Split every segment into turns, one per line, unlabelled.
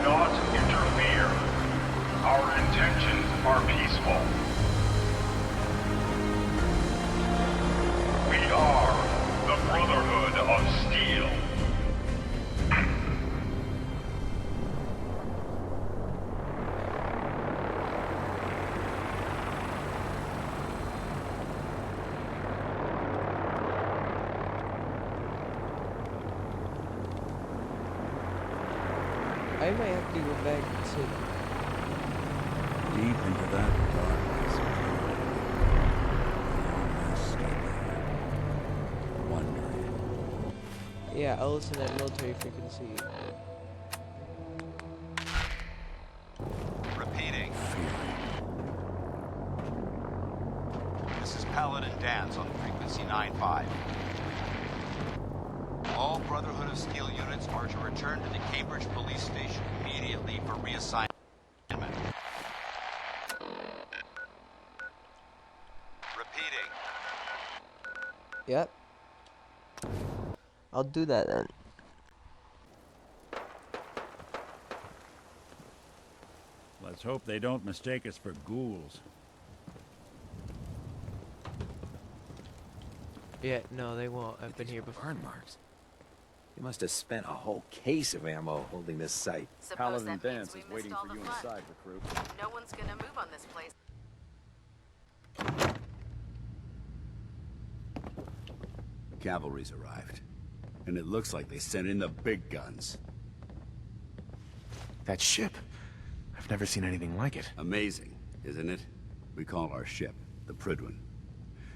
not interfere. Our intentions are peaceful. We are the Brotherhood of Steel.
I might have to go back to
deep into that darkness. Wondering.
yeah, I'll listen to that military frequency.
Repeating. This is Paladin Dance on frequency 9-5. All Brotherhood of Steel units are to return to the Cambridge Police Station immediately for reassignment. Repeating.
Yep. I'll do that then.
Let's hope they don't mistake us for ghouls.
Yeah, no, they won't. I've been here before.
Burn marks. They must have spent a whole case of ammo holding this site.
Paladin Dance is waiting for you inside, recruit. No one's gonna move on this place.
Cavalry's arrived. And it looks like they sent in the big guns.
That ship. I've never seen anything like it.
Amazing, isn't it? We call our ship the PRYDWEN.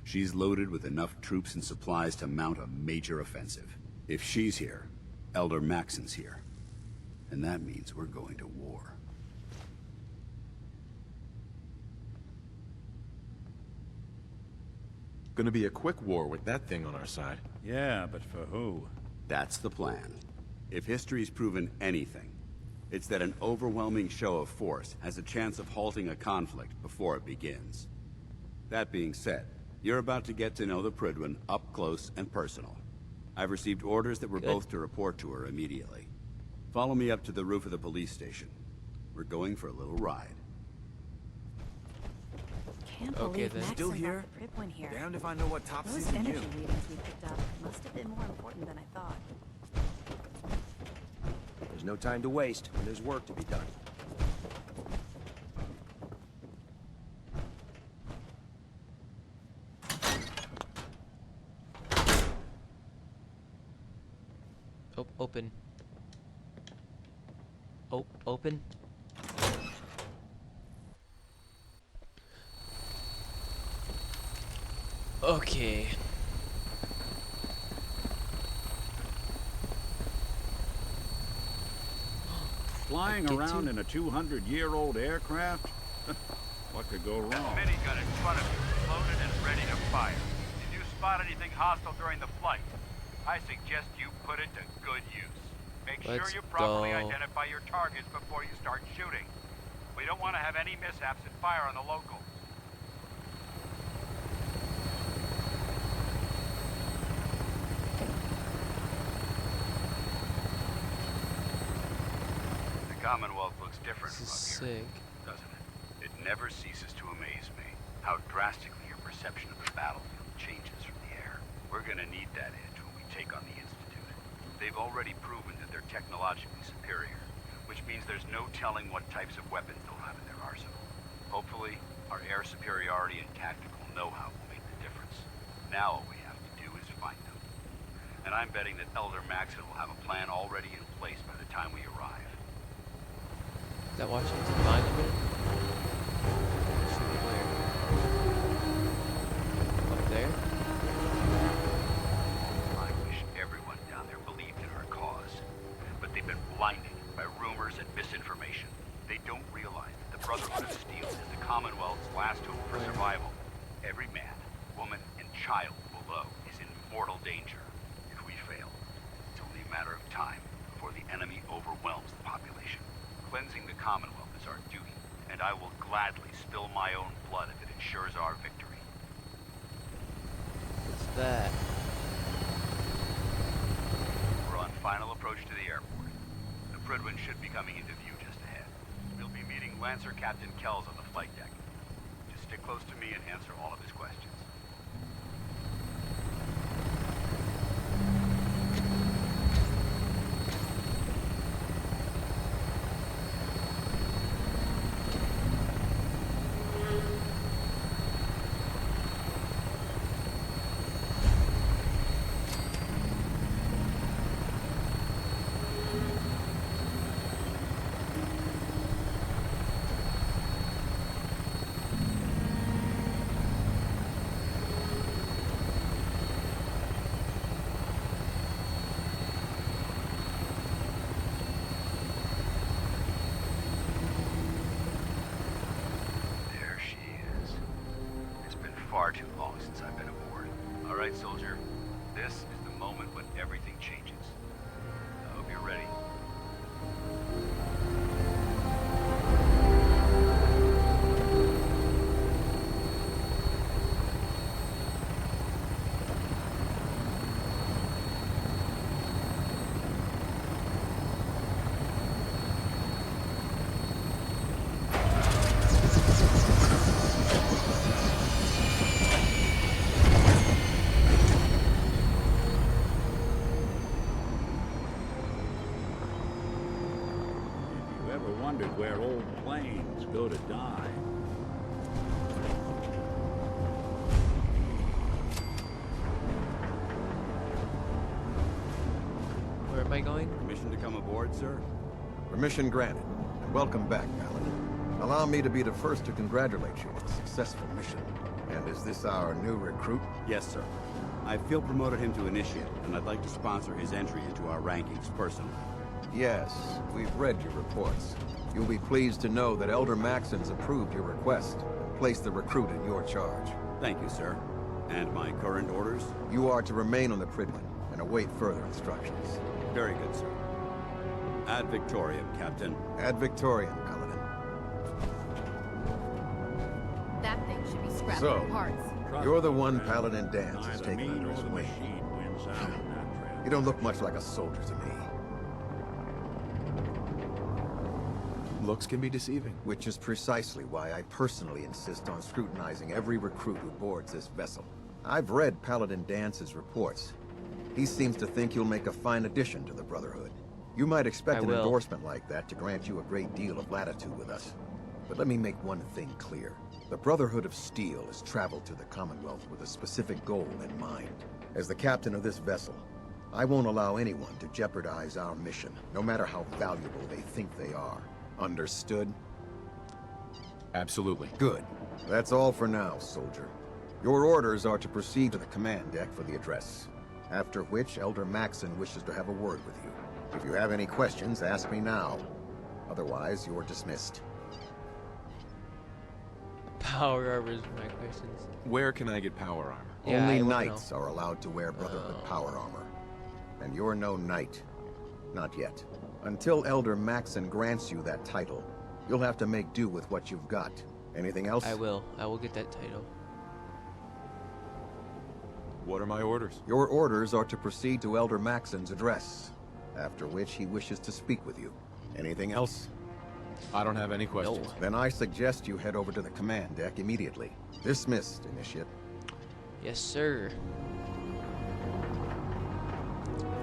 She's loaded with enough troops and supplies to mount a major offensive. If she's here, Elder Maxson's here. And that means we're going to war.
Gonna be a quick war with that thing on our side.
Yeah, but for who?
That's the plan. If history's proven anything, it's that an overwhelming show of force has a chance of halting a conflict before it begins. That being said, you're about to get to know the PRYDWEN up close and personal. I've received orders that we're both to report to her immediately. Follow me up to the roof of the police station. We're going for a little ride.
Can't
Okay,
believe
then.
Maxson
Still
got
here?
the PRYDWEN here.
Damned if I know what top
Those
season
energy
you.
readings we picked up must have been more important than I thought.
There's no time to waste when there's work to be done.
Open. Open. Okay.
Flying
Okay,
around in a 200-year-old aircraft? What could go wrong?
Minigun in front of you, loaded and ready to fire. If you spot anything hostile during the flight, I suggest you put it to good use. Make
Let's
sure you properly
go.
identify your targets before you start shooting. We don't want to have any mishaps and fire on the locals. The Commonwealth looks different
This is
from here,
sick.
doesn't it? It never ceases to amaze me how drastically your perception of the battlefield changes from the air. We're gonna need that edge when we take on the Institute. They've already proven that they're technologically superior, which means there's no telling what types of weapons they'll have in their arsenal. Hopefully, our air superiority and tactical know-how will make the difference. Now all we have to do is find them. And I'm betting that Elder Maxson will have a plan already in place by the time we arrive.
Is that Washington Monument? Shoot it where? Up there?
I wish everyone down there believed in our cause. But they've been blinded by rumors and misinformation. They don't realize that the Brotherhood of Steel is the Commonwealth's last hope for survival. Every man, woman, and child below is in mortal danger. If we fail, it's only a matter of time before the enemy overwhelms the population. Cleansing the Commonwealth is our duty, and I will gladly spill my own blood if it ensures our victory.
What's that?
We're on final approach to the airport. The PRYDWEN should be coming into view just ahead. We'll be meeting Lancer Captain Kells on the flight deck. Just stick close to me and answer all of his questions. There she is. It's been far too long since I've been aboard. All right, soldier. This is the moment when everything changes. I hope you're ready.
If you ever wondered where old planes go to die,
Where am I going?
Permission to come aboard, sir?
Permission granted. Welcome back, Paladin. Allow me to be the first to congratulate you on a successful mission. And is this our new recruit?
Yes, sir. I feel promoted him to initiate, and I'd like to sponsor his entry into our rankings personally.
Yes, we've read your reports. You'll be pleased to know that Elder Maxon's approved your request and placed the recruit in your charge.
Thank you, sir. And my current orders?
You are to remain on the PRYDWEN and await further instructions.
Very good, sir. Ad Victoriam, Captain.
Ad Victoriam, Paladin.
That thing should be scrapped
So,
in parts.
you're the one Paladin Danse has
neither
taken
me
under
nor
his
the
wing.
machine wins out in that trip.
You don't look much like a soldier to me.
Looks can be deceiving.
Which is precisely why I personally insist on scrutinizing every recruit who boards this vessel. I've read Paladin Dance's reports. He seems to think you'll make a fine addition to the Brotherhood. You might expect
I
an
will.
endorsement like that to grant you a great deal of latitude with us. But let me make one thing clear. The Brotherhood of Steel has traveled to the Commonwealth with a specific goal in mind. As the captain of this vessel, I won't allow anyone to jeopardize our mission, no matter how valuable they think they are. Understood?
Absolutely.
Good. That's all for now, soldier. Your orders are to proceed to the command deck for the address. After which, Elder Maxon wishes to have a word with you. If you have any questions, ask me now. Otherwise, you're dismissed.
Power armor is my questions.
Where can I get power armor?
Yeah,
Only
I wanna
knights are allowed to wear Brotherhood power armor. And you're no knight. Not yet. Until Elder Maxon grants you that title, you'll have to make do with what you've got. Anything else?
I will. I will get that title.
What are my orders?
Your orders are to proceed to Elder Maxon's address, after which he wishes to speak with you. Anything else?
I don't have any questions.
Then I suggest you head over to the command deck immediately. Dismissed, Initiate.
Yes, sir.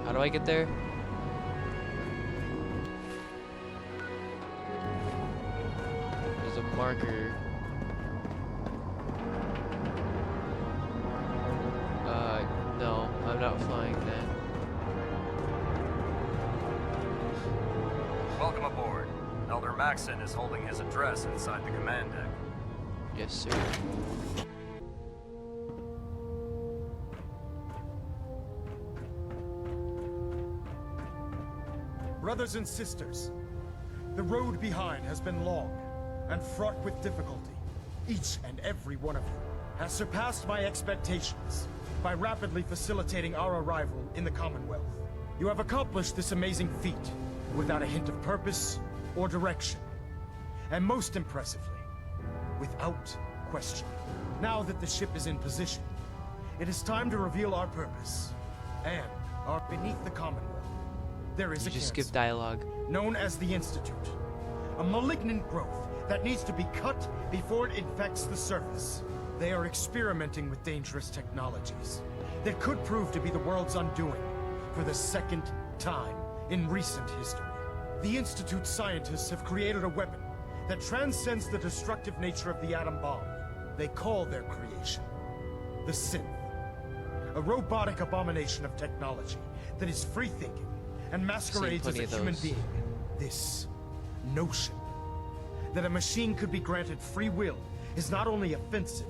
How do I get there? There's a marker. No, I'm not flying that.
Welcome aboard. Elder Maxon is holding his address inside the command deck.
Yes, sir.
Brothers and sisters, the road behind has been long and fraught with difficulty. Each and every one of you has surpassed my expectations by rapidly facilitating our arrival in the Commonwealth. You have accomplished this amazing feat without a hint of purpose or direction. And most impressively, without question. Now that the ship is in position, it is time to reveal our purpose and our beneath the Commonwealth. There is
You
a
just
cancer.
skip dialogue.
known as the Institute. A malignant growth that needs to be cut before it infects the surface. They are experimenting with dangerous technologies that could prove to be the world's undoing for the second time in recent history. The Institute scientists have created a weapon that transcends the destructive nature of the atom bomb. They call their creation the synth. A robotic abomination of technology that is free-thinking and masquerades as a human being. This notion that a machine could be granted free will is not only offensive,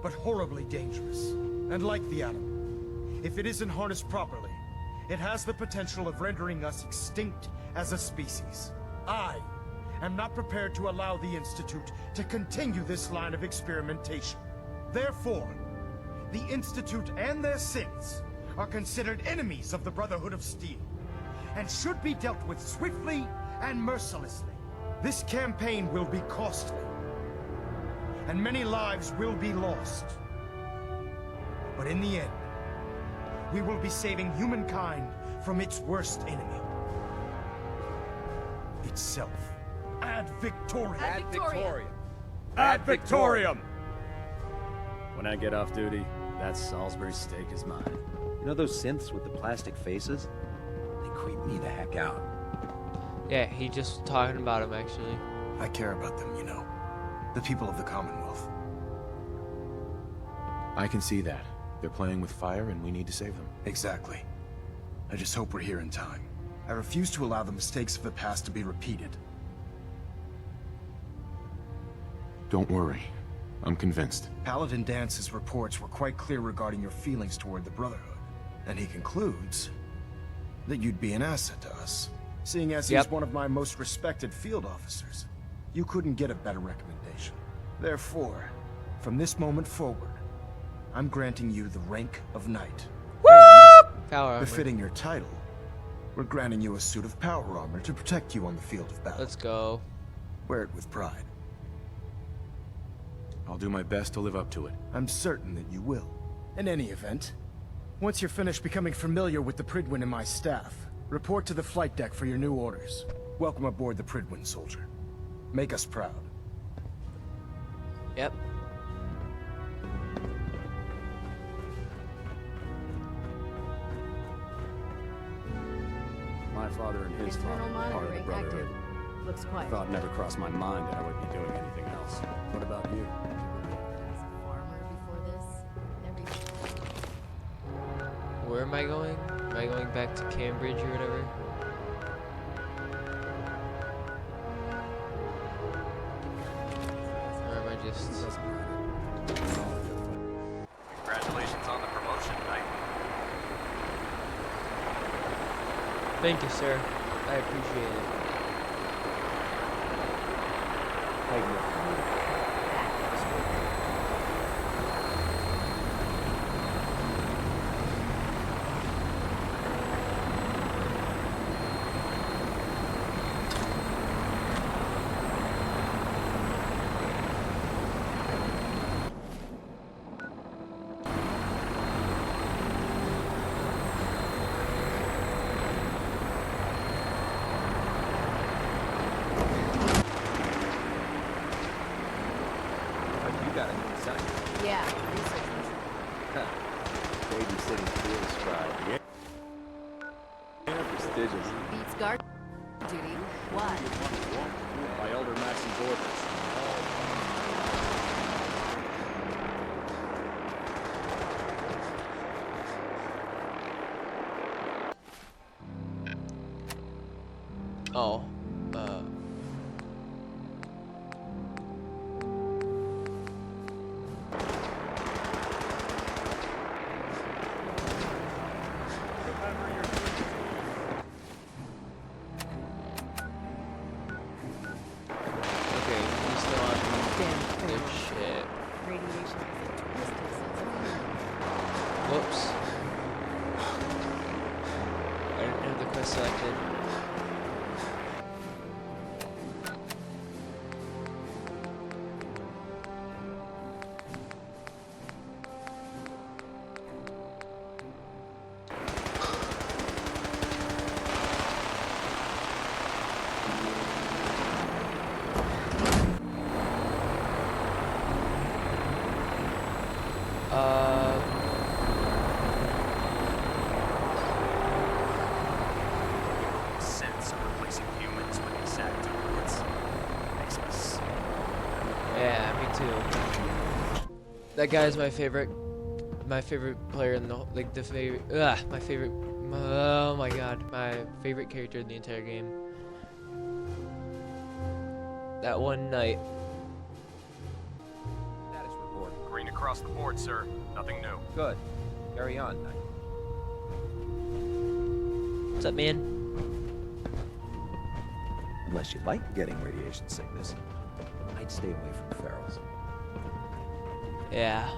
but horribly dangerous. And like the atom, if it isn't harnessed properly, it has the potential of rendering us extinct as a species. I am not prepared to allow the Institute to continue this line of experimentation. Therefore, the Institute and their synths are considered enemies of the Brotherhood of Steel, and should be dealt with swiftly and mercilessly. This campaign will be costly, and many lives will be lost. But in the end, we will be saving humankind from its worst enemy. Itself. Ad Victoriam!
Ad Victoriam!
Ad Victoriam! When I get off duty, that Salisbury steak is mine.
You know those synths with the plastic faces? They creep me the heck out.
Yeah, he just talking about him actually.
I care about them, you know. The people of the Commonwealth.
I can see that. They're playing with fire and we need to save them.
Exactly. I just hope we're here in time. I refuse to allow the mistakes of the past to be repeated.
Don't worry. I'm convinced.
Paladin Dance's reports were quite clear regarding your feelings toward the Brotherhood. And he concludes that you'd be an asset to us. Seeing as he's one of my most respected field officers, you couldn't get a better recommendation. Therefore, from this moment forward, I'm granting you the rank of Knight.
Power armor.
Befitting your title, we're granting you a suit of power armor to protect you on the field of battle.
Let's go.
Wear it with pride.
I'll do my best to live up to it.
I'm certain that you will. In any event, once you're finished becoming familiar with the PRYDWEN and my staff, report to the flight deck for your new orders. Welcome aboard the PRYDWEN, soldier. Make us proud.
Yep.
My father and his father
Internal
were part of the
monitoring
Brotherhood.
active. Looks quiet.
Thought never crossed my mind that I would be doing anything else. What about you?
I was a farmer before this.
Where am I going? Am I going back to Cambridge or whatever? Or am I just...
Congratulations on the promotion, Knight.
Thank you, sir. I appreciate it.
Yeah, research.
Babysitting field scribe. Yeah, prestigious.
Beats guard duty. Why?
By Elder Maxon's orders.
Oh. Okay, he's still on good shit.
Radiation has a twisted sense of humor.
Whoops. I didn't have the quest selected. too. That guy is my favorite player in the like the favorite. My favorite. Oh my god, my favorite character in the entire game. That one night.
Status report.
Green across the board, sir. Nothing new.
Good. Carry on, Knight.
What's up, man?
Unless you like getting radiation sickness, I'd stay away from ferals.
Yeah.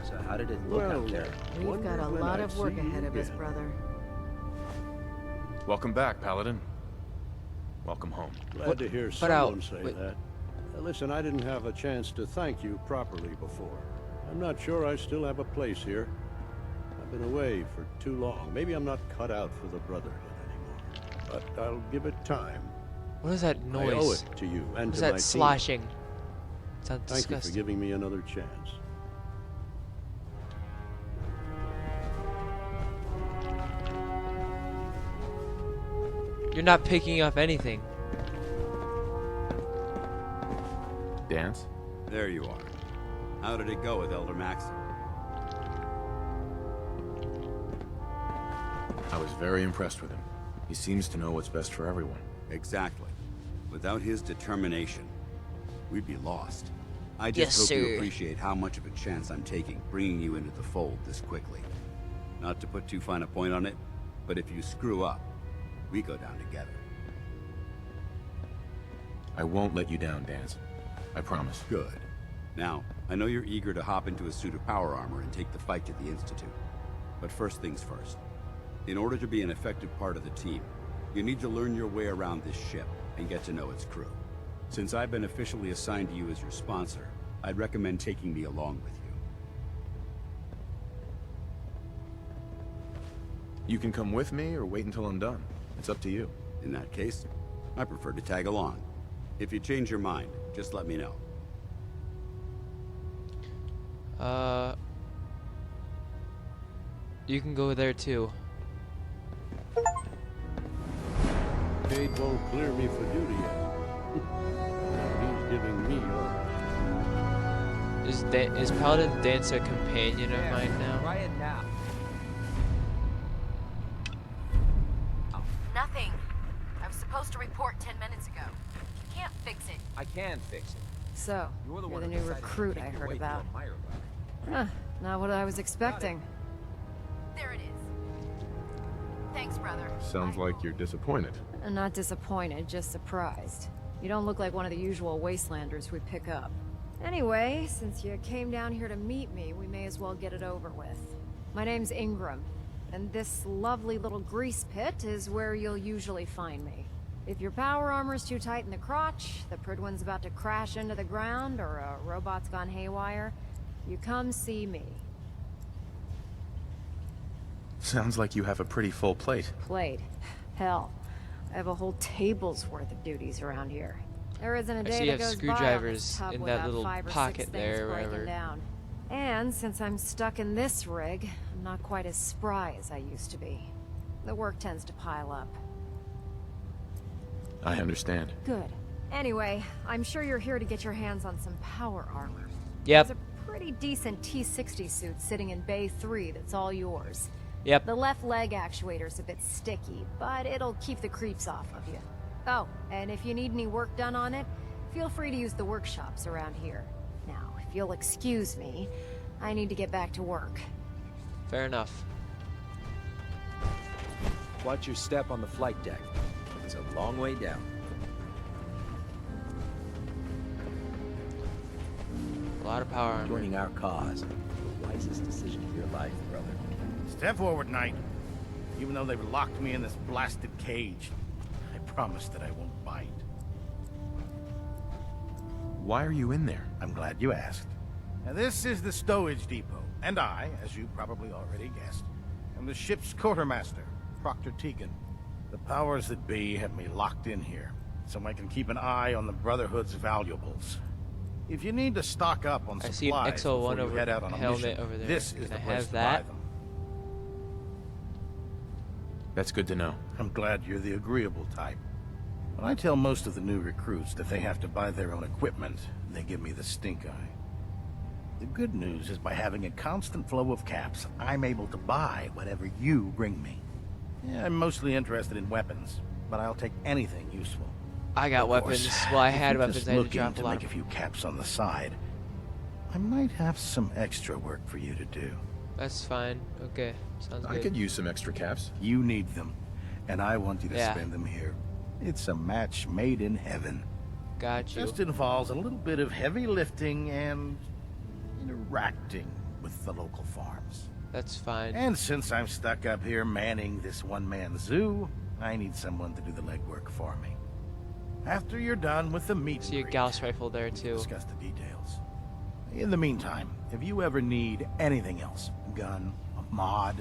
So how did it look out there?
We've got a lot of work ahead of us, brother.
Welcome back, Paladin. Welcome home.
Glad to hear someone say that. Listen, I didn't have a chance to thank you properly before. I'm not sure I still have a place here. I've been away for too long. Maybe I'm not cut out for the Brotherhood anymore. But I'll give it time.
What is that noise?
I owe it to you and
What is
to my
that
team.
sloshing? Sounds
Thank you for
disgusting.
giving me another chance.
You're not picking up anything.
Dance?
There you are. How did it go with Elder Maxim?
I was very impressed with him. He seems to know what's best for everyone.
Exactly. Without his determination, we'd be lost. I
Yes,
just hope you
sir.
appreciate how much of a chance I'm taking bringing you into the fold this quickly. Not to put too fine a point on it, but if you screw up, we go down together.
I won't let you down, Dance. I promise.
Good. Now, I know you're eager to hop into a suit of power armor and take the fight to the Institute. But first things first. In order to be an effective part of the team, you need to learn your way around this ship and get to know its crew. Since I've been officially assigned to you as your sponsor, I'd recommend taking me along with you.
You can come with me or wait until I'm done. It's up to you.
In that case, I prefer to tag along. If you change your mind, just let me know.
You can go there too.
Cade won't clear me for duty yet. He's giving me orders.
Is Paladin Dance a companion of mine now?
Try it now.
Nothing. I was supposed to report 10 minutes ago. You can't fix it.
I can fix it.
So,
You're the
you're
one
the
who
new
decided to
recruit
take
I
your
heard
way
about.
through a mire guard.
Huh, not what I was expecting. There it is. Thanks, brother.
Sounds like you're disappointed.
I'm not disappointed, just surprised. You don't look like one of the usual wastelanders we pick up. Anyway, since you came down here to meet me, we may as well get it over with. My name's Ingram, and this lovely little grease pit is where you'll usually find me. If your power armor's too tight in the crotch, the PRYDWEN's about to crash into the ground, or a robot's gone haywire, you come see me.
Sounds like you have a pretty full plate.
Plate. Hell, I have a whole table's worth of duties around here. There isn't a
I
day
see you
that
have
goes
screwdrivers
by on this tub
in that
without
little
5 or 6
pocket
things
there,
breaking
wherever.
down. And since I'm stuck in this rig, I'm not quite as spry as I used to be. The work tends to pile up.
I understand.
Good. Anyway, I'm sure you're here to get your hands on some power armor.
Yep.
There's a pretty decent T-60 suit sitting in Bay 3 that's all yours.
Yep.
The left leg actuator's a bit sticky, but it'll keep the creeps off of you. Oh, and if you need any work done on it, feel free to use the workshops around here. Now, if you'll excuse me, I need to get back to work.
Fair enough.
Watch your step on the flight deck. It's a long way down.
A lot of power armor.
Joining our cause. The wisest decision of your life, brother.
Step forward, Knight. Even though they've locked me in this blasted cage, I promise that I won't bite.
Why are you in there?
I'm glad you asked. Now, this is the stowage depot, and I, as you probably already guessed, am the ship's quartermaster, Proctor Tegan. The powers that be have me locked in here, so I can keep an eye on the Brotherhood's valuables. If you need to stock up on
I see an
supplies
XO1
before you head out on a
helmet
mission,
over there.
this is
Can
the
I
place
have
to
that?
buy them.
That's good to know.
I'm glad you're the agreeable type. When I tell most of the new recruits that they have to buy their own equipment, they give me the stink eye. The good news is by having a constant flow of caps, I'm able to buy whatever you bring me. Yeah, I'm mostly interested in weapons, but I'll take anything useful.
I got
Of
weapons.
course,
Well, I
if
had
you're
weapons.
just
I had to
looking
drop a
to
lot.
make a few caps on the side, I might have some extra work for you to do.
That's fine. Okay, sounds
I
good.
could use some extra caps.
You need them, and I want you to
Yeah.
spend them here. It's a match made in heaven.
Got you.
Just involves a little bit of heavy lifting and interacting with the local farms.
That's fine.
And since I'm stuck up here manning this one-man zoo, I need someone to do the legwork for me. After you're done with the meat,
See a Gauss rifle there too.
discuss the details. In the meantime, if you ever need anything else, gun, a mod,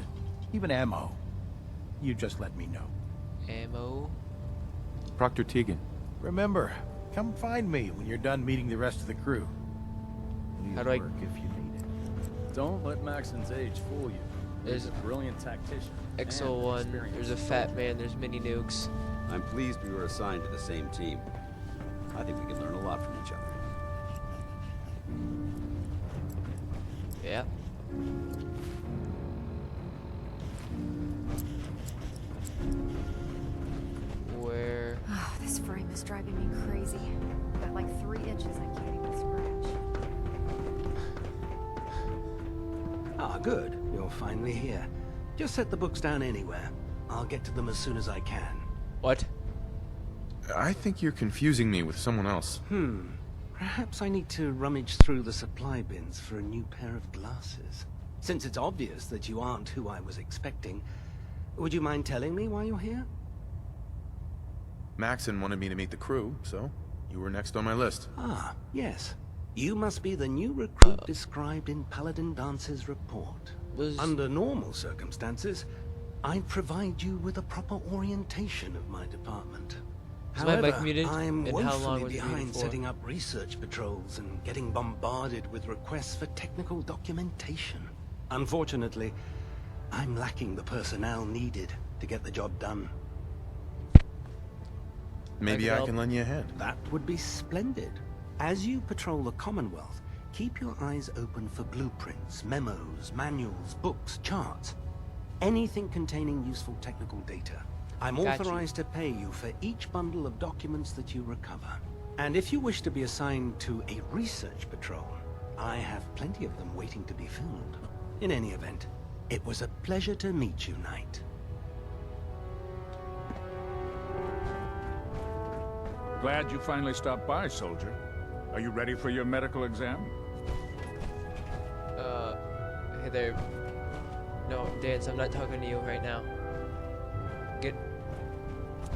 even ammo, you just let me know.
Ammo.
Proctor Tegan.
Remember, come find me when you're done meeting the rest of the crew. Please
How do I-
work if you need it.
Don't let Maxon's age fool you.
There's
He's a brilliant tactician. and
XO1.
experienced
There's a
soldier.
fat man. There's mini nukes.
I'm pleased we were assigned to the same team. I think we can learn a lot from each other.
Yep. Where?
Oh, this frame is driving me crazy. Got like 3 inches I can't even scratch.
Ah, good. You're finally here. Just set the books down anywhere. I'll get to them as soon as I can.
What?
I think you're confusing me with someone else.
Perhaps I need to rummage through the supply bins for a new pair of glasses. Since it's obvious that you aren't who I was expecting, would you mind telling me why you're here?
Maxon wanted me to meet the crew, so you were next on my list.
Ah, yes. You must be the new recruit described in Paladin Dance's report. Under normal circumstances, I'd provide you with a proper orientation of my department.
Was my bike
However,
muted?
I'm
And how long
woefully
was it muted
behind
for?
setting up research patrols and getting bombarded with requests for technical documentation. Unfortunately, I'm lacking the personnel needed to get the job done.
Maybe I can lend you a hand.
That would be splendid. As you patrol the Commonwealth, keep your eyes open for blueprints, memos, manuals, books, charts. Anything containing useful technical data. I'm
Got you.
authorized to pay you for each bundle of documents that you recover. And if you wish to be assigned to a research patrol, I have plenty of them waiting to be filled. In any event, it was a pleasure to meet you, Knight.
Glad you finally stopped by, soldier. Are you ready for your medical exam?
Hey there. No, Dance, I'm not talking to you right now. Get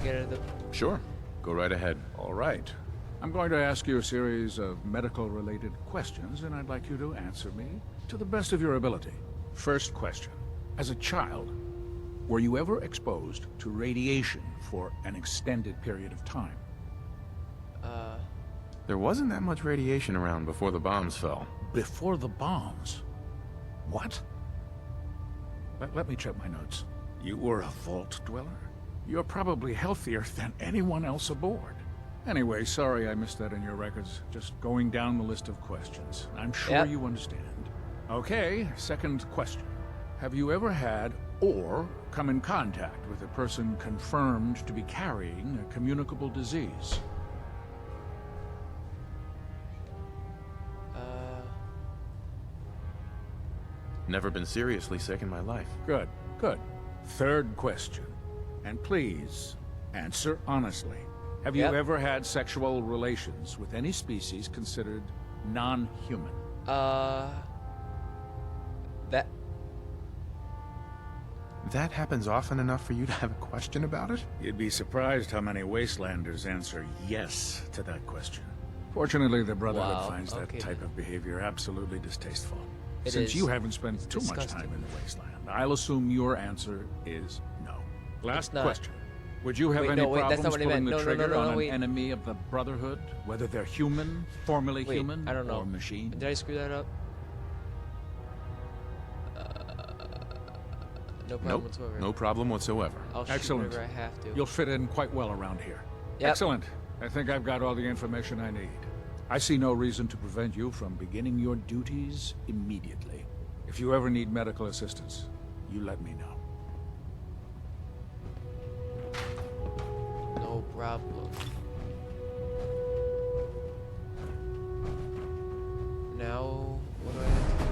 out of the...
Sure. Go right ahead.
All right. I'm going to ask you a series of medical-related questions, and I'd like you to answer me to the best of your ability. First question. As a child, were you ever exposed to radiation for an extended period of time?
There wasn't that much radiation around before the bombs fell.
Before the bombs? What? Let me check my notes. You were a vault dweller? You're probably healthier than anyone else aboard. Anyway, sorry I missed that in your records. Just going down the list of questions. I'm sure you understand. Okay, second question. Have you ever had or come in contact with a person confirmed to be carrying a communicable disease?
Never been seriously sick in my life.
Good, good. Third question. And please, answer honestly. Have you ever had sexual relations with any species considered non-human?
That happens often enough for you to have a question about it?
You'd be surprised how many Wastelanders answer yes to that question. Fortunately, the Brotherhood finds that type of behavior absolutely distasteful.
It
Since
is.
you haven't spent too much
Disgusting.
time in the Wasteland, I'll assume your answer is no. Last
not.
question. Would you have
Wait,
any
no, wait, that's
problems
not what I
pulling
meant.
the
No, no, no,
trigger
no,
on
no,
an
wait.
enemy of the Brotherhood, whether they're human, formerly
Wait,
human,
I don't know.
or machine?
Did I screw that up? No problem
Nope.
whatsoever.
No problem whatsoever.
I'll shoot
Excellent.
whenever I have to.
You'll fit in quite well around here.
Yep.
Excellent. I think I've got all the information I need. I see no reason to prevent you from beginning your duties immediately. If you ever need medical assistance, you let me know.
No problem. Now, what do I have to...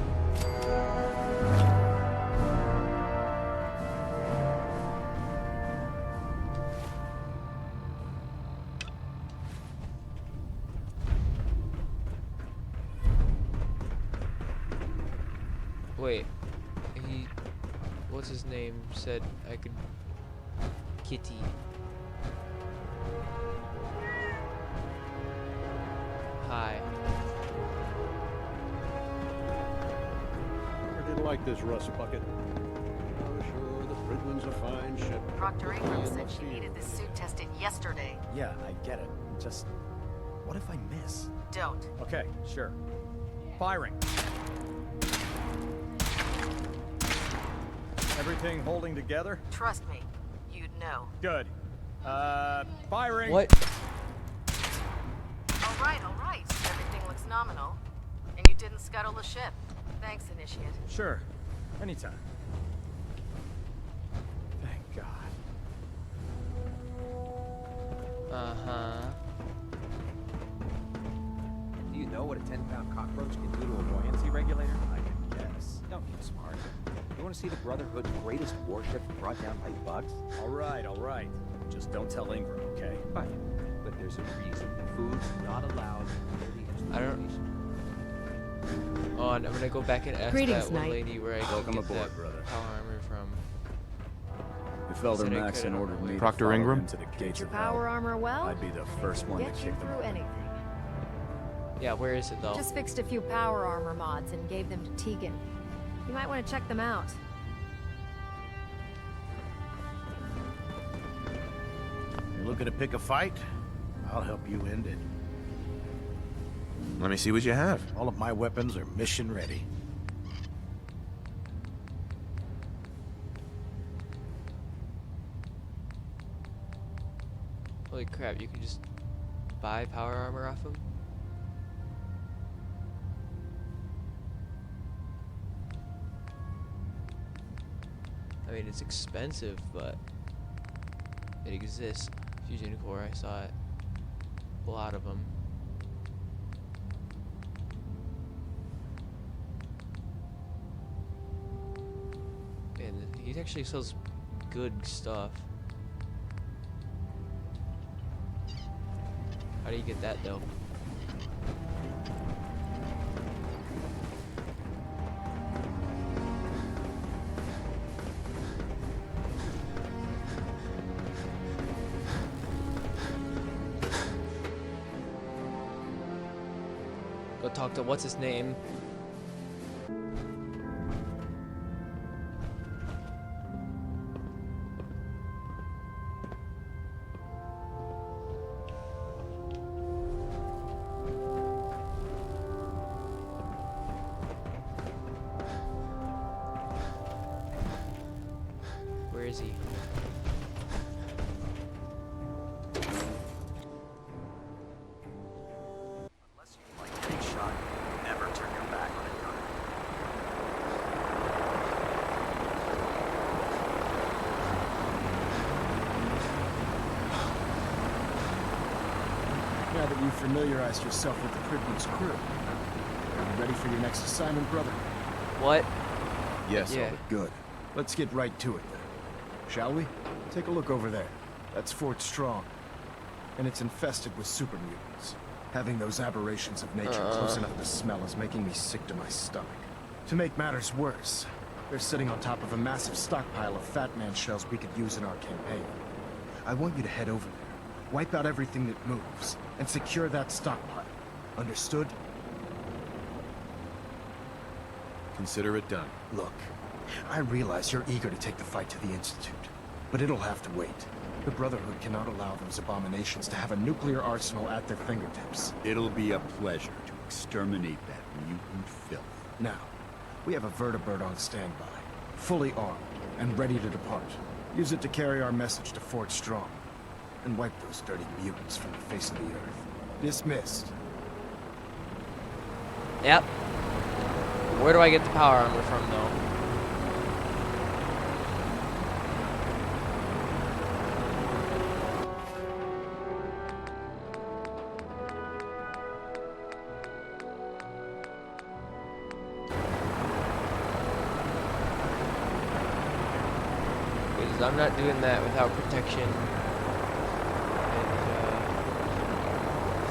Wait, what's his name, said I could... Kitty. Hi.
Never did like this rust bucket. Oh, sure, the PRYDWEN's a fine ship.
Proctor Ingram said she needed this suit tested yesterday.
Yeah, I get it. Just, what if I miss?
Don't.
Okay, sure. Firing. Everything holding together?
Trust me, you'd know.
Good. Firing.
What?
All right. Everything looks nominal. And you didn't scuttle the ship. Thanks, Initiate.
Sure. Anytime. Thank God.
Uh-huh.
Do you know what a 10-pound cockroach can do to a buoyancy regulator?
I can guess.
Don't get smart. You want to see the Brotherhood's greatest warship brought down by bugs?
All right. Just don't tell Ingram, okay?
Fine. But there's a reason. Food's not allowed near the
I don't... Oh, and I'm gonna go back and ask
Greetings,
that one
Knight.
lady where I could
Welcome
get
aboard,
that
brother.
power armor from.
If Elder
Said I
Maxon
couldn't.
ordered me
Proctor
to follow
Ingram?
him to the gates
Your
of hell,
power armor well?
I'd be the first one to
Get you
kick them
through
open.
anything.
Yeah, where is it though?
Just fixed a few power armor mods and gave them to Tegan. You might want to check them out.
You're looking to pick a fight? I'll help you end it.
Let me see what you have.
All of my weapons are mission ready.
Holy crap, you can just buy power armor off him? I mean, it's expensive, but it exists. Fusion Core, I saw it. A lot of them. And he actually sells good stuff. How do you get that though? Go talk to what's his name? Where is he?
Unless you like getting shot, never turn your back on a gun.
Now that you've familiarized yourself with the PRYDWEN's crew, are you ready for your next assignment, brother?
What?
Yes,
Yeah.
Elder. Good. Let's get right to it then. Shall we? Take a look over there. That's Fort Strong. And it's infested with super mutants. Having those aberrations of nature close enough to smell is making me sick to my stomach. To make matters worse, they're sitting on top of a massive stockpile of Fat Man shells we could use in our campaign. I want you to head over there, wipe out everything that moves, and secure that stockpile. Understood?
Consider it done.
Look, I realize you're eager to take the fight to the Institute, but it'll have to wait. The Brotherhood cannot allow those abominations to have a nuclear arsenal at their fingertips.
It'll be a pleasure to exterminate that mutant filth.
Now, we have a vertibird on standby, fully armed, and ready to depart. Use it to carry our message to Fort Strong.
and wipe those dirty mutants from the face of the earth. Dismissed.
Yep. Where do I get the power armor from, though? Because I'm not doing that without protection. And,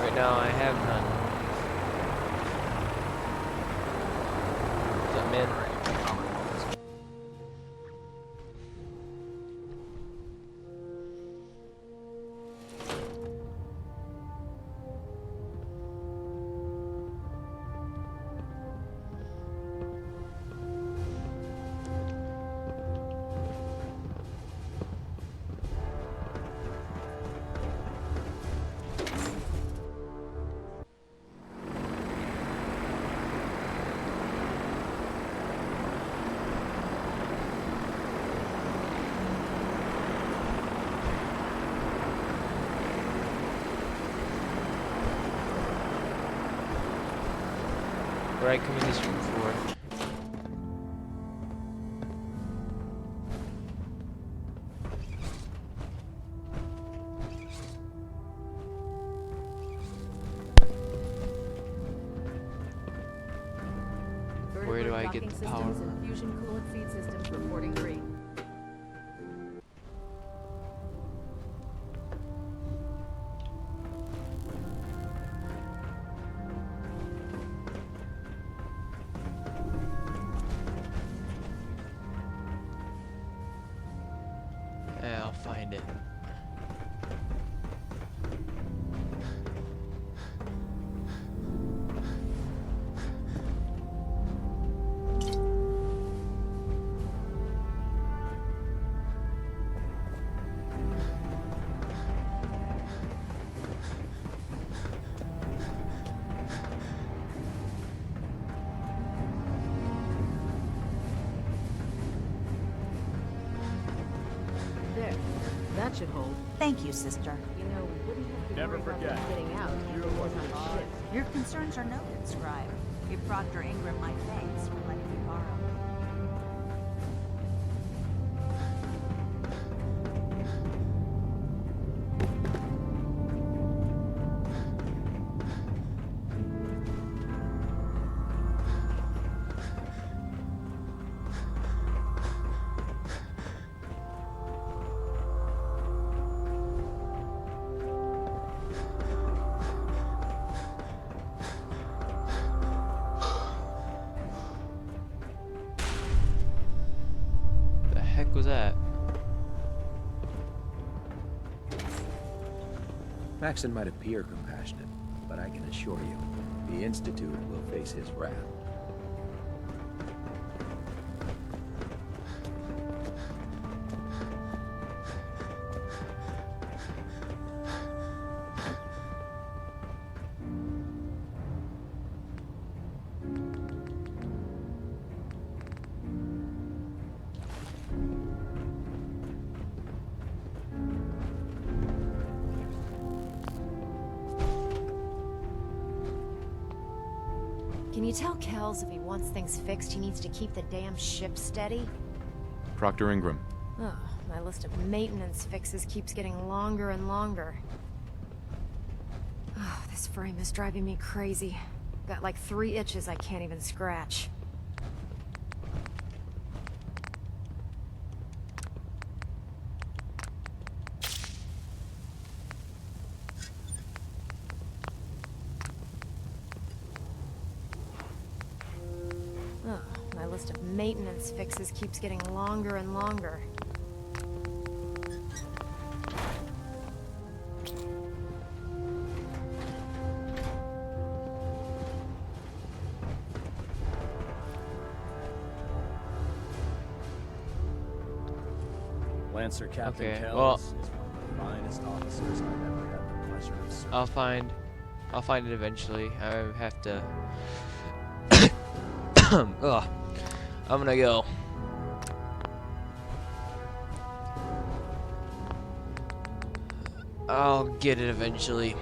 right now I have none. I'm in. Where I come in this room for. Where do I get the power?
Fusion coolant feed systems reporting green.
Yeah, I'll find it.
There. That should hold.
Thank you, sister.
You know, we wouldn't have to
Never
worry about
forget.
them getting out if you were on ship.
Your concerns are noted, Scribe. Give Proctor Ingram my thanks for letting me borrow.
The heck was that?
Maxon might appear compassionate, but I can assure you, the Institute will face his wrath.
Can you tell Kells if he wants things fixed, he needs to keep the damn ship steady?
Proctor Ingram.
Oh, my list of maintenance fixes keeps getting longer and longer. Oh, this frame is driving me crazy. Got like 3 itches I can't even scratch. Oh, my list of maintenance fixes keeps getting longer and longer.
Lancer Captain
Okay,
Kells
well,
is one of the finest officers I've ever had the pleasure of serving.
I'll find it eventually. I have to. Ugh. I'm gonna go. I'll get it eventually.